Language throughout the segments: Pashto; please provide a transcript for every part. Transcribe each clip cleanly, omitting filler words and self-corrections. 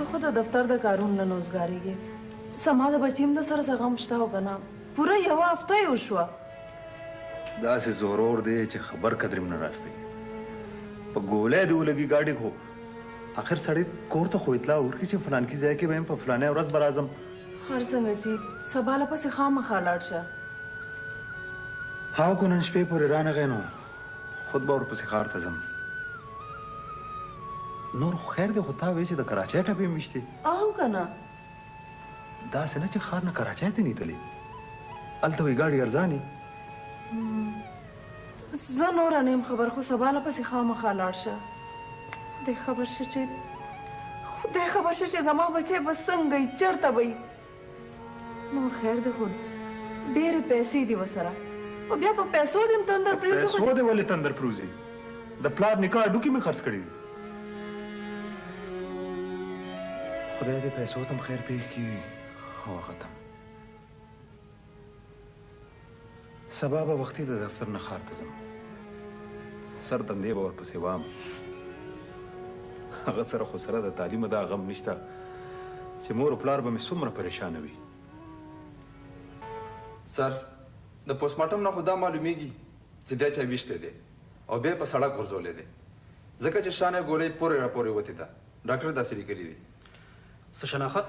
خو د دفتر د کارونو نه نوزګارېږي زما د بچیم د سره څه غم شته او که نه پوره یوه هفته یې وشوه داسې زورور دی چې خبر قدر هم نه راستوي په ګولی دې ولګي ګاډي خو آخر سړی کور ته خو اطلاع ورکړي چې فلانکي ځای کې به یم په فلانۍ ورځ به راځم هر څنګه چې سبا له پسې خامخا لاړ شه هغه کو نن شپې پورې رانغی نو خود به ورپسې ښار ته ځم نور خو خیر دی خو تا وایې چې د کراچۍ ټپې مې ویشتې او که نه داسې نه چې ښار نه کراچۍ ته نیتلې هلته وایي ګاډي ارزانې زه نوره نه یم خبر خو سبا له پسې خامخا لاړ شه خدای خبر شه چې زما بچی به څنګه وي چېرته به وي نور خیر دی خو ډېرې پیسې دي ورسره خو بیا په پیسو دې هم تندر پرېوځي پیسو دې ولې تندر پرېوځي د پلار نکاح هډوکي مې خرڅ کړي دي خدای دې پیسو ته هم خیر پېښ کړي او ختم سبا به وختي د دفتر نه ښار ته ځم سر دندې به ورپسې وام هغه سره خو سره د تعلیمه دا غم نشته چې مور و پلار به مې څومره پریشانه وي سر د پوسټمارټم نه خو دا معلومیږي چې دا چا ویشتی دی او بیا په سړک غورځولی دی ځکه چې شانې ګولۍ پورې راپورې وتې ده ډاکټر داسې لیکلي دي څه شناخت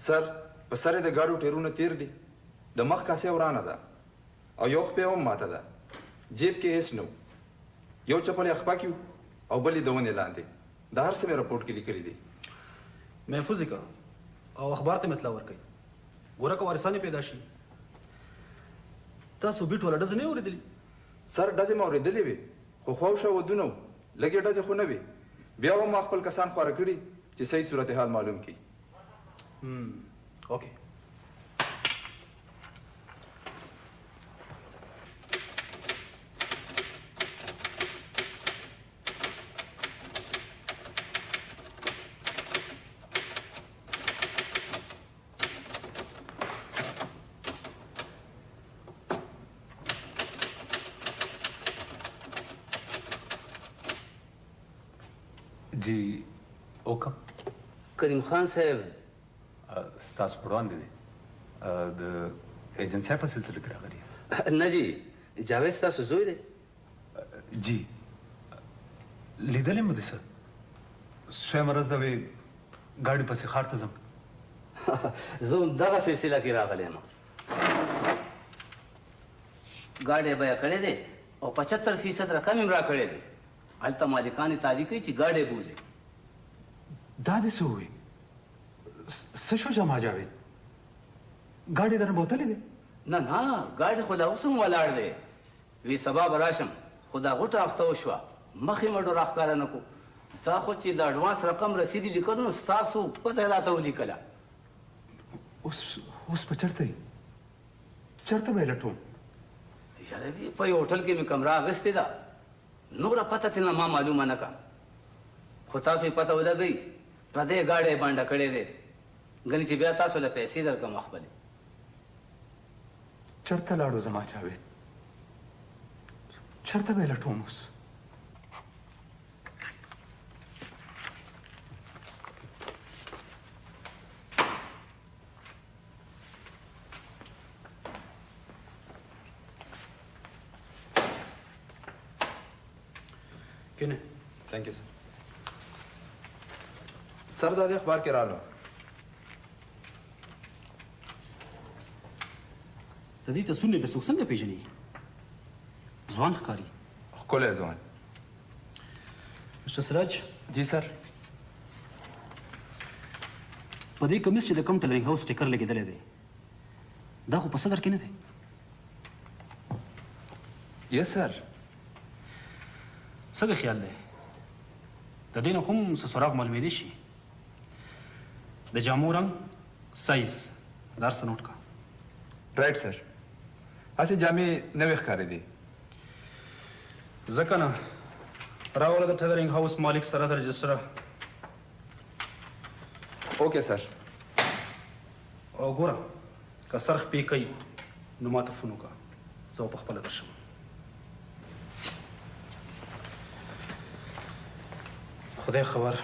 سر په سر یې د ګاډو ټیرونه تیر دي د مخ کاسې ورانه ده او یو خپې هم ماته ده جیب کې هیڅ نه یو چپل یې خپه کیو او بل یې د ونې لاندې د هر څه مې رپورټ کې لیکلي دي محفوظ یې کړه او اخبار ته مې اطلاع ورکړئ ګوره که وارثان پیدا شي تاسو بیټ والا ډزې نه اورېدلي سر ډزې مې اورېدلې وې خو خواوشا ودونه وو لږې ډزې خو نه وې بیا هم ما خپل کسان خواره کړي چې صحیح صورتحال معلوم کړي اوکې جی حکم کریم خان صاحب ستاسو په وړاندې دی د ایجنټ صاحب په سلسله کې راغلی یاست نه جی جاوید ستاسو زوی دی جی لیدلی مو دی څه سویمه ورځ ده وې ګاډي پسې ښار ته ځم زه هم دغه سلسله کې راغلی یم ګاډی یې بیه کړی دی او 75% رقم یې راکړی دی هلته مالکان یې تادی کوي چې ګاډی بوځي دا دې څه ووایي څه شو جمال جاوید ګاډي درنه بوتلی دی نه نه ګاډی خو لا اوس هم ولاړ دی وی سبا به راشم خو دا غوټه هفته وشوه مخکې مې ډېر راښکاره نه کړو دا خو چې د اډوانس رقم رسیدي لیکل نو ستاسو پته یې راته ولیکله اوس په چېرته یې چېرته به یې لټوم یاره په یو هوټل کې مې کمره اخیستې ده نوره پته ترې نه ما معلومه نه کړه خو تاسو یې پته ولګئ پردی ګاډی یې بانډه کړی دی ګنې چې بیا تاسو له پیسې درکړم خپلې چېرته لاړو زما جاوید چېرته به یې لټوم اوس کینه thank you sir sir دا دې اخبار کې راغلو د دې تسونه به څوک څنګه پیژني ځوان ښکاري ښکلی ځوان مستر سراج جی سر په دې کمیس چې د کوم ټیلرینګ هاوس ټیکر لګېدلی دی دا خو په صدر کې نه دی یس سر څنګه خیال دی د دې نه خو هم څه سراغ معلومېدی شي د جامو رنګ سایز دا هر څه نوټ کړه رائټ سر هسې جامې نوې ښکارې دي ځکه نه راوله د ټیلرینګ هاوس مالک سره د رجسټره اوکې سر او ګوره که سر خپې کوي نو ما ته فون وکړه زه به پخپله درشم خدای خبر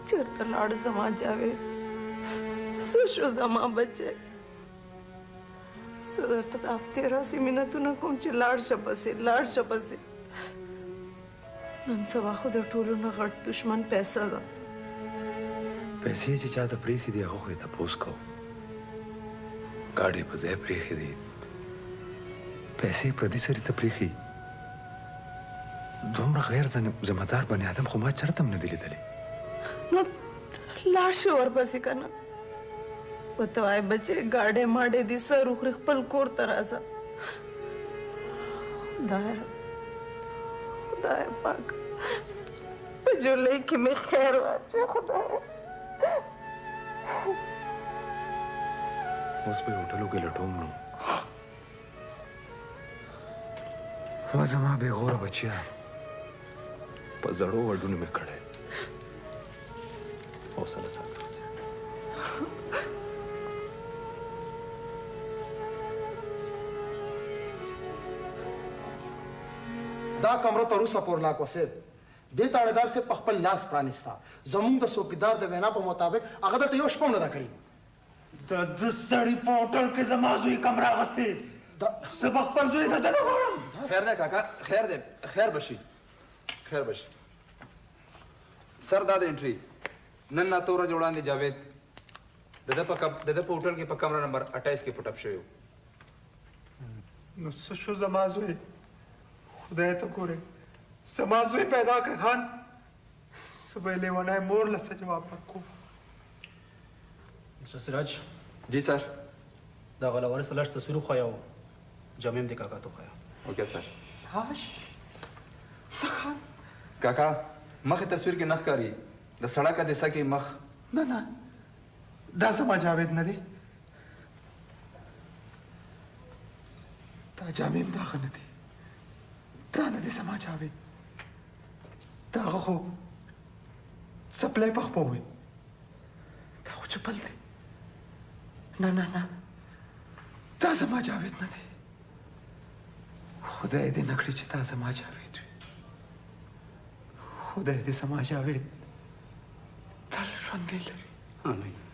چرته لاړ زما جاوید څه شو زما بچی زه درته د هفتې راسې منتونه کوم چې لاړ شه پسې نن سبا خو د ټولو نه غټ دشمن پیسه ده پیسې چې چا ته پرېښې دي هغه خو یې تپوس کوو ګاډۍ په ځای پرېښې دي پیسې پردي سړي ته پرېښي دومره غیر ذمهدار بني آدم خو ما چېرته هم نه دي لیدلی نو لاړ شه ورپسې که نه ورته وایه بچی ګاډۍ ماډۍ دي سر وخوري خپل کور ته راځه خدای پاک په جولۍ کې مې خیر واچوه خدایه اوس په هوټلو کې لټوم نو هغه زما بېغوره بچیا په زړو وډونو مې کړی حوصله ساته دا کمره تر اوسه پورې لا کوسید دې تاړهدار سے په خپل لاس پرانیستا زموږ د څوکیدار د وینا په مطابق هغه دلته یو شپه هم نه ده کړې د سړي په هوټل کې زما زوی کمره اخیستې زه به خپل زوی ته دننه غواړم خیر دی کاکا خیر دی خیر بشي سر دا د انټري نن نه ورځې وړاندې جاوید د ده په هوټل کې په کمره نمبر 28 کې پټ اپ شوی نو څه شو زما زوی خدای ته ګورې زما زوی پیدا کړ خان زه به یې لیونی مور له څه جواب ورکوم مسټر سراج جی سر دا غلاور سلاش تصویر خو یو جامیم دی کاکا تو خو اوکے سر هاش کاکا مخې تصویر کې نه ښکاري د سړک د سکې مخ نه دا زما جاوید نه دی دا جامیم د هغه نه دی دا نه دی زما جاوید دا هغه خو څپلی په خپو وي دا خو چپل دی نه دا زما جاوید نه دی خدای دې نه کړي چې دا زما جاوید وي خدای دې زما جاوید تل ژوندی لري آمین